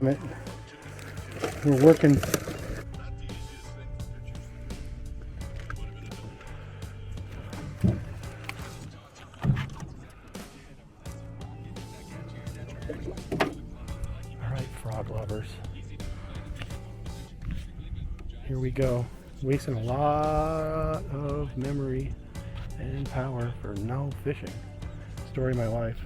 We're working. All right, frog lovers. Here we go. Wasting a lot of memory and power for no fishing. Story of my life.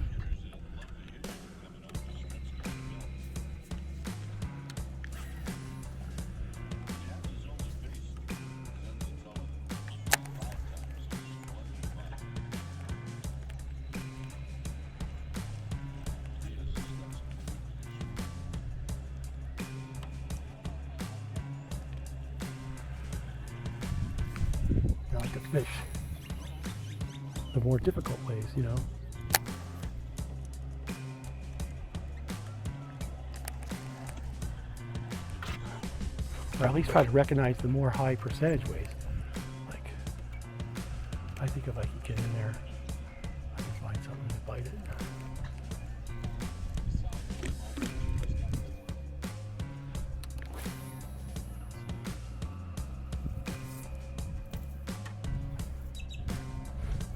I like to fish the more difficult ways, you know. Or at least try to recognize the more high percentage ways. Like, I think if I can get in there, I can find something to bite it.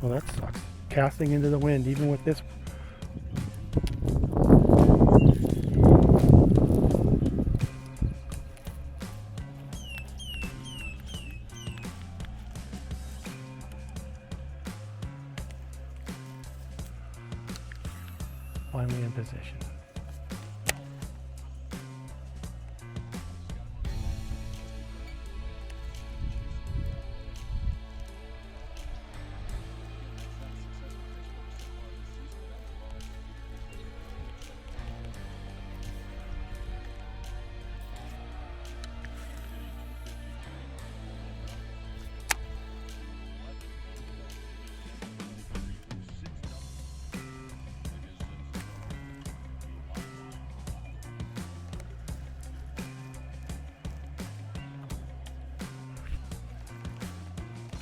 Well, that sucks. Casting into the wind, even with this. Finally in position.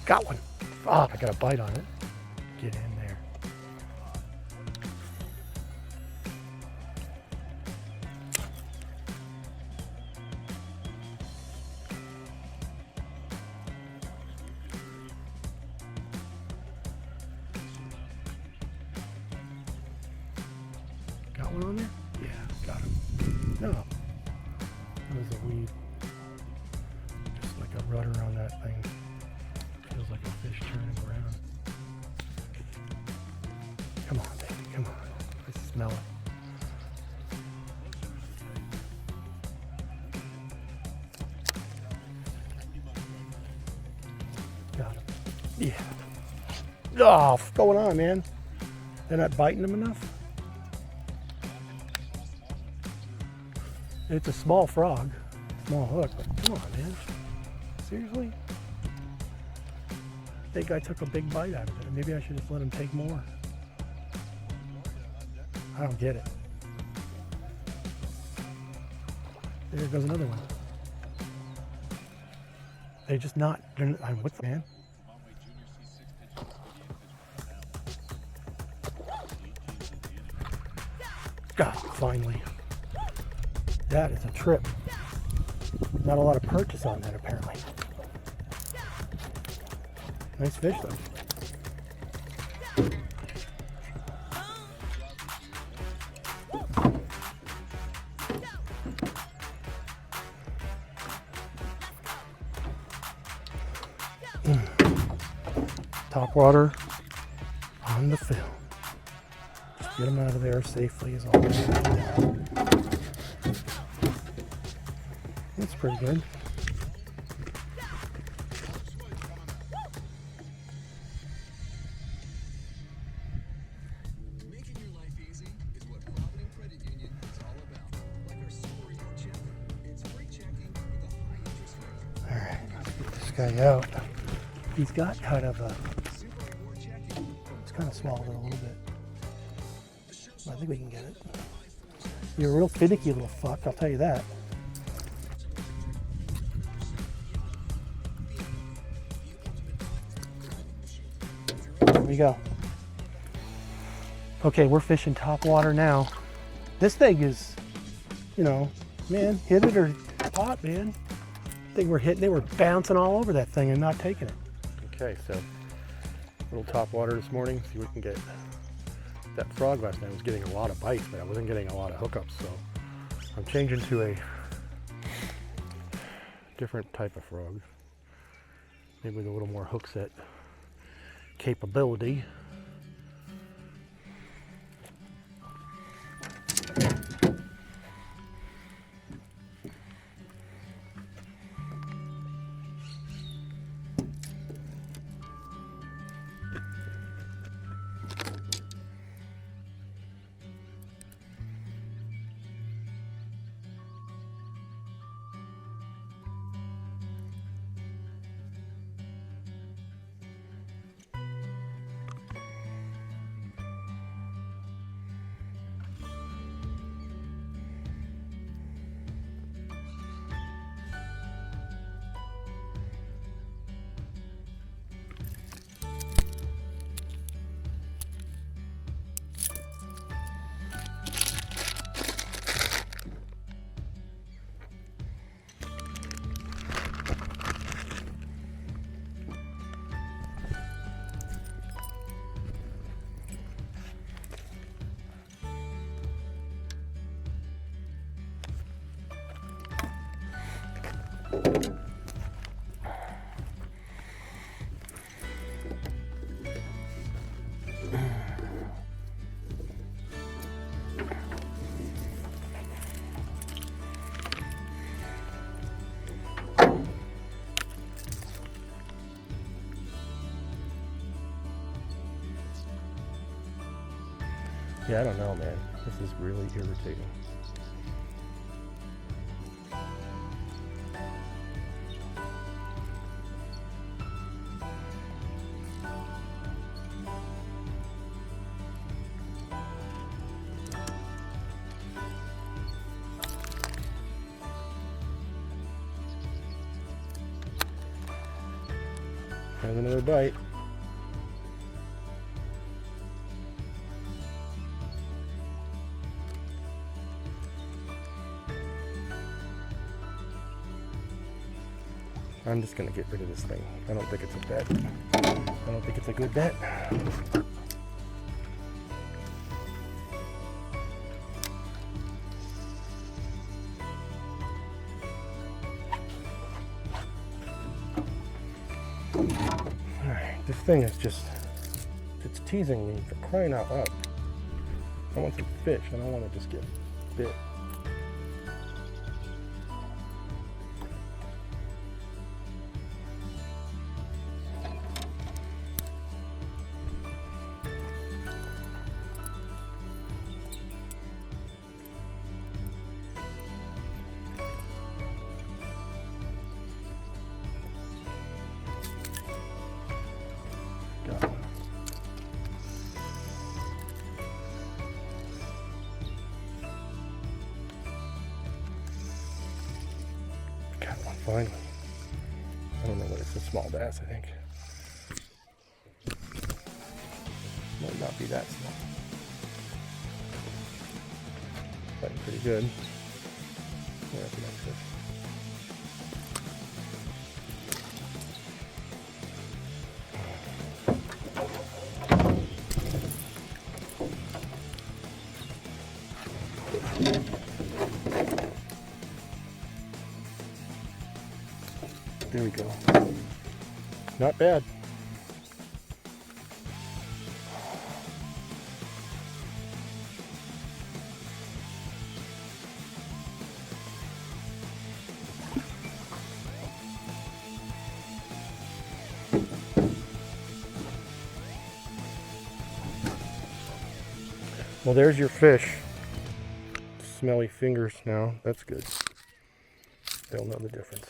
Got one. Oh, I got a bite on it. Get in there. Got one on there? Yeah, got him. No. That was a weed. Just like a rudder on that thing. Feels like a fish turning around. Come on, baby, come on. I smell it. Got him. Yeah. Oh, what's going on, man? They're not biting them enough? It's a small frog, small hook, but come on, man. Seriously? I think I took a big bite out of it. Maybe I should just let him take more. I don't get it. There goes another one. They're just not, what's the man? God, finally. That is a trip. Not a lot of purchase on that, apparently. Nice fish, though. Top water on the film. Just get them out of there safely is all. That's pretty good. All right, let's get this guy out. He's got kind of a, it's kind of swallowed it a little bit. I think we can get it. You're a real finicky little fuck, I'll tell you that. There we go. Okay, we're fishing top water now. This thing is, you know, Man, hit it or pot, man. They were bouncing all over that thing and not taking it. Okay, so little top water this morning. See what we can get. That frog last night was getting a lot of bites, but I wasn't getting a lot of hookups. So I'm changing to a different type of frog. Maybe with a little more hook set capability. Yeah, I don't know, man. This is really irritating. Have another bite. I'm just gonna get rid of this thing. I don't think it's a bet. I don't think it's a good bet. Alright, this thing is just, it's teasing me for crying out loud. I want some fish. I don't want to just get bit. Got one finally. I don't know what it's, a small bass, I think. Might not be that small. Fighting pretty good. Yeah, that's a nice fish. There we go. Not bad. Well, there's your fish. Smelly fingers now. That's good. They'll know the difference.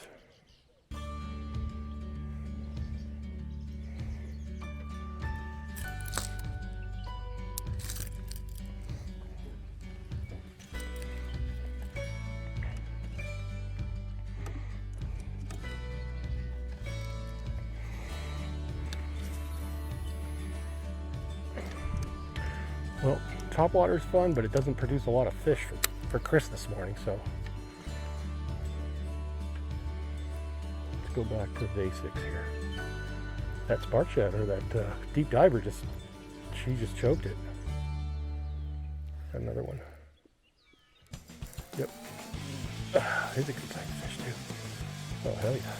Well, topwater is fun, but it doesn't produce a lot of fish for Chris this morning, so go back to basics here. That spark shatter, that deep diver she just choked it. Another one. Yep. He's a good type of fish too. Oh, hell yeah.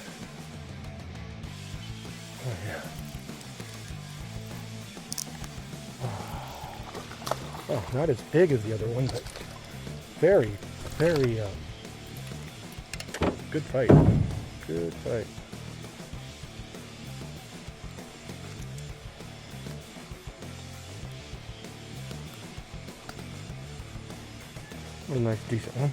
Oh, yeah. Oh, not as big as the other one, but very, very good fight. Good fight. What a nice, decent one.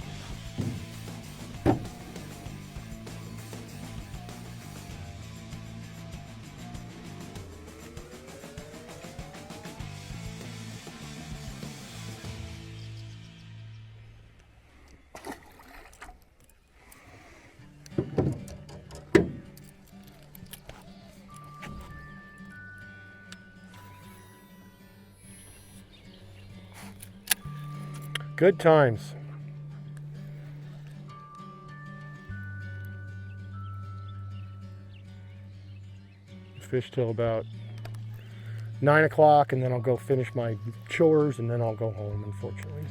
Good times. Fish till about 9 o'clock, and then I'll go finish my chores, and then I'll go home, unfortunately.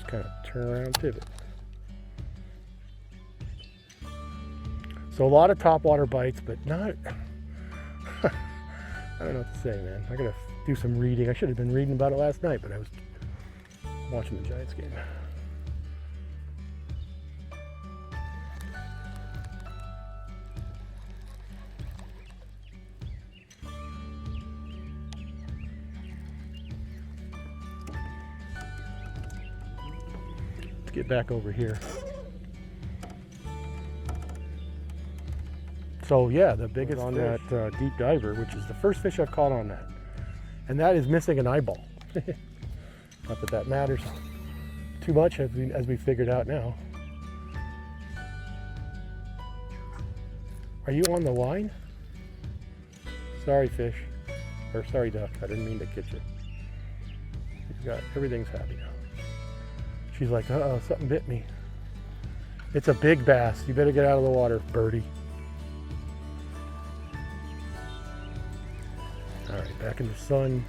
Kind of turn around and pivot. So a lot of topwater bites, but not I don't know what to say, man. I gotta do some reading. I should have been reading about it last night, but I was watching the Giants game. Get back over here. So yeah, the biggest on that deep diver, which is the first fish I've caught on that, and that is missing an eyeball. Not that that matters too much, as we figured out now. Are you on the line? Sorry, fish, or sorry, duck. I didn't mean to get you. Everything's happy now. She's like, uh-oh, something bit me. It's a big bass. You better get out of the water, birdie. All right, back in the sun.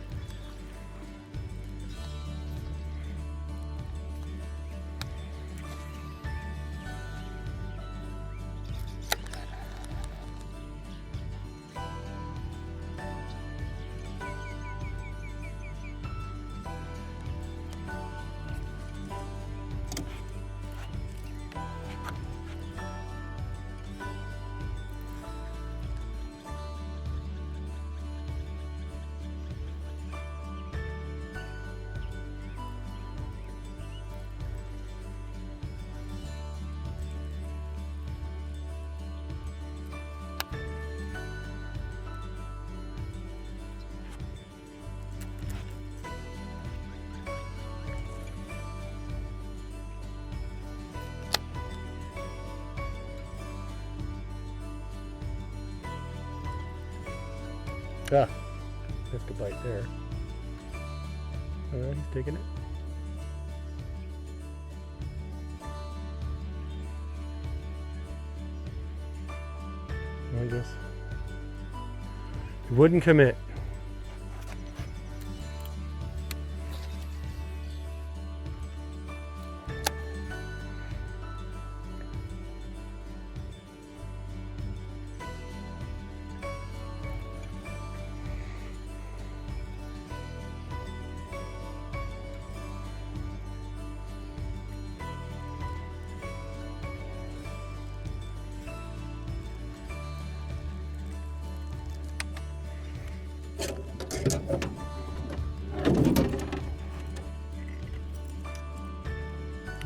Ah, missed a bite there. He's taking it. I guess he wouldn't commit.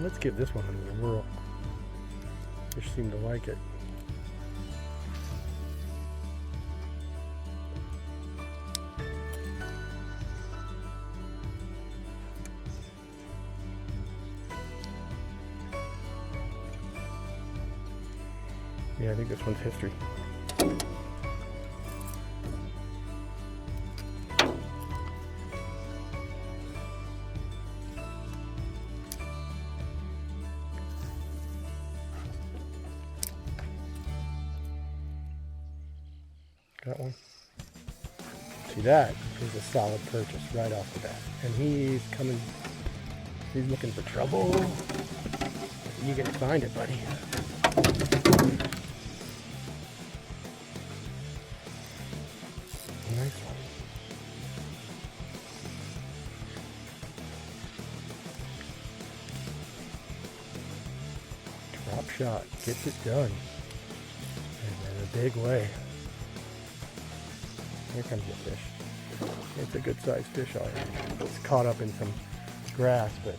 Let's give this one another whirl. Fish seem to like it. Yeah, I think this one's history. Got one. See, that is a solid purchase right off the bat. And he's coming, he's looking for trouble. You gonna find it, buddy. Nice one. Drop shot, gets it done. And in a big way. Here comes the fish. It's a good sized fish already. It's caught up in some grass, but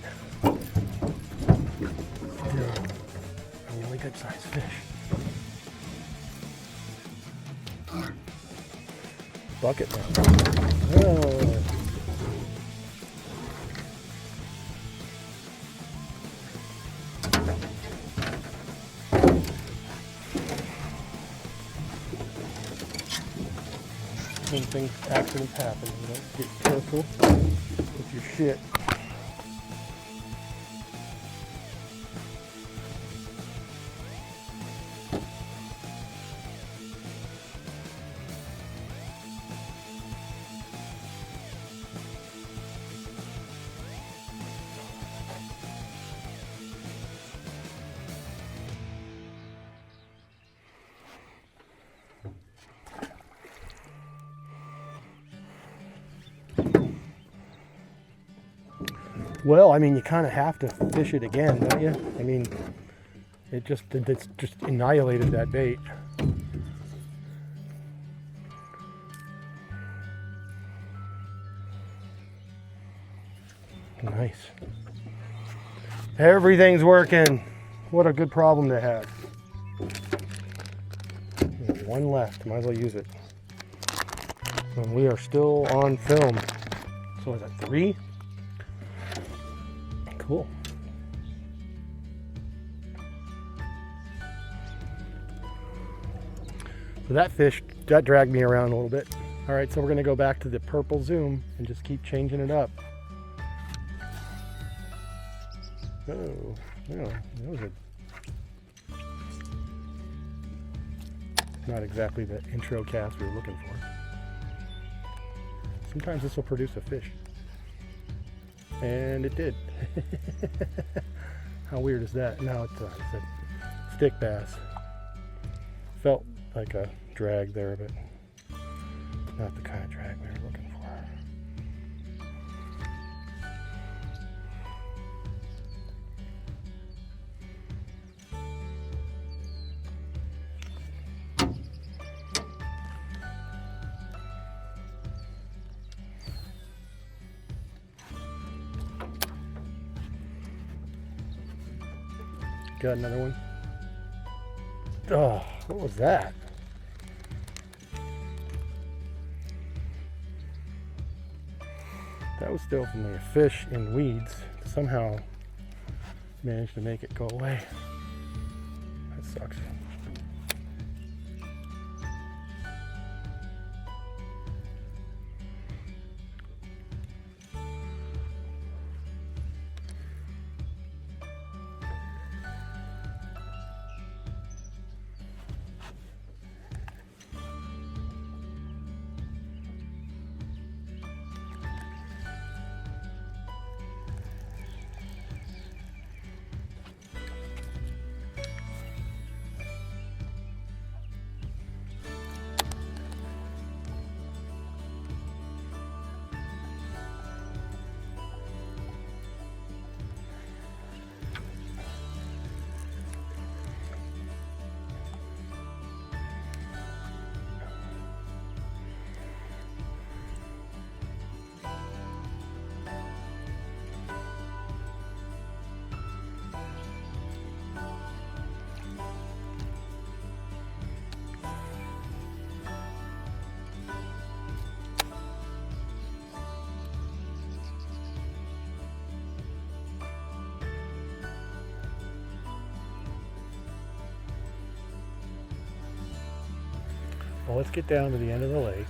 still a really good sized fish. Bucket now. Oh. When things, accidents happen, you don't get careful with your shit. Well, I mean, you kind of have to fish it again, don't you? I mean, it's just annihilated that bait. Nice. Everything's working. What a good problem to have. There's one left. Might as well use it. And we are still on film. So is that 3? Cool. So that fish, that dragged me around a little bit. All right, so we're gonna go back to the purple zoom and just keep changing it up. Oh, yeah, that was not exactly the intro cast we were looking for. Sometimes this will produce a fish. And it did. How weird is that? Now it's a stick bass. Felt like a drag there, but not the kind of drag we were looking for. Got another one. Oh, what was that? That was still from the fish in weeds. Somehow managed to make it go away. That sucks. Well, let's get down to the end of the lake.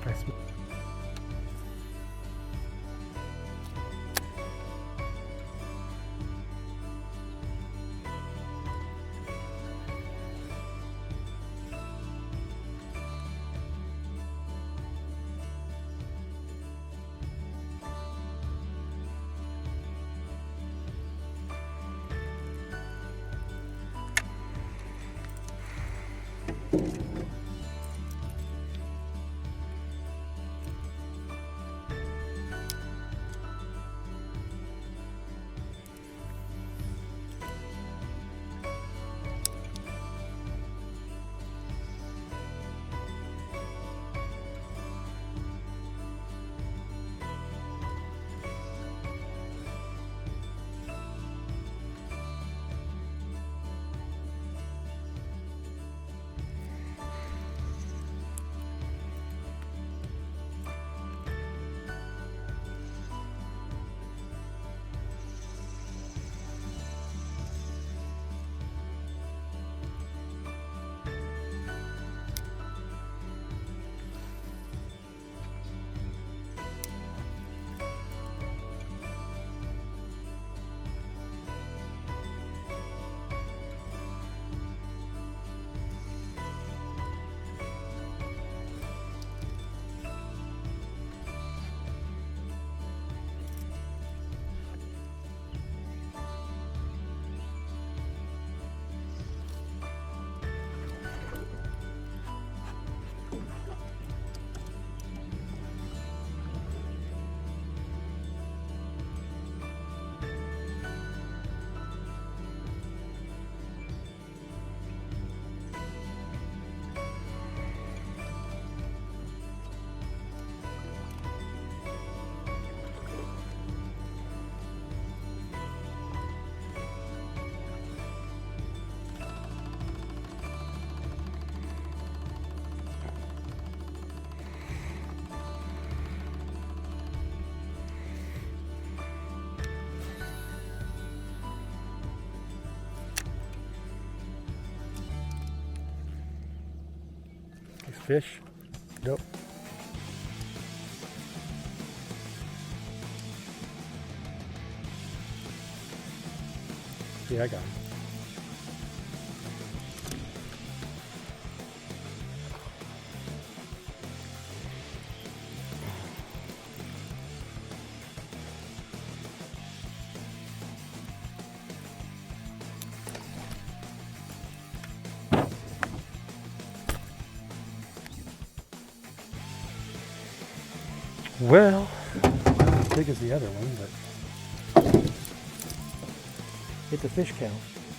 Nice. Nice fish. Nope. Yeah, I got him. Well, not as big as the other one, but it's a fish count.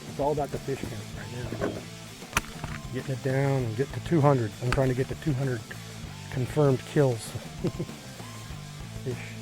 It's all about the fish count right now. Getting it down and getting to 200. I'm trying to get to 200 confirmed kills. Fish.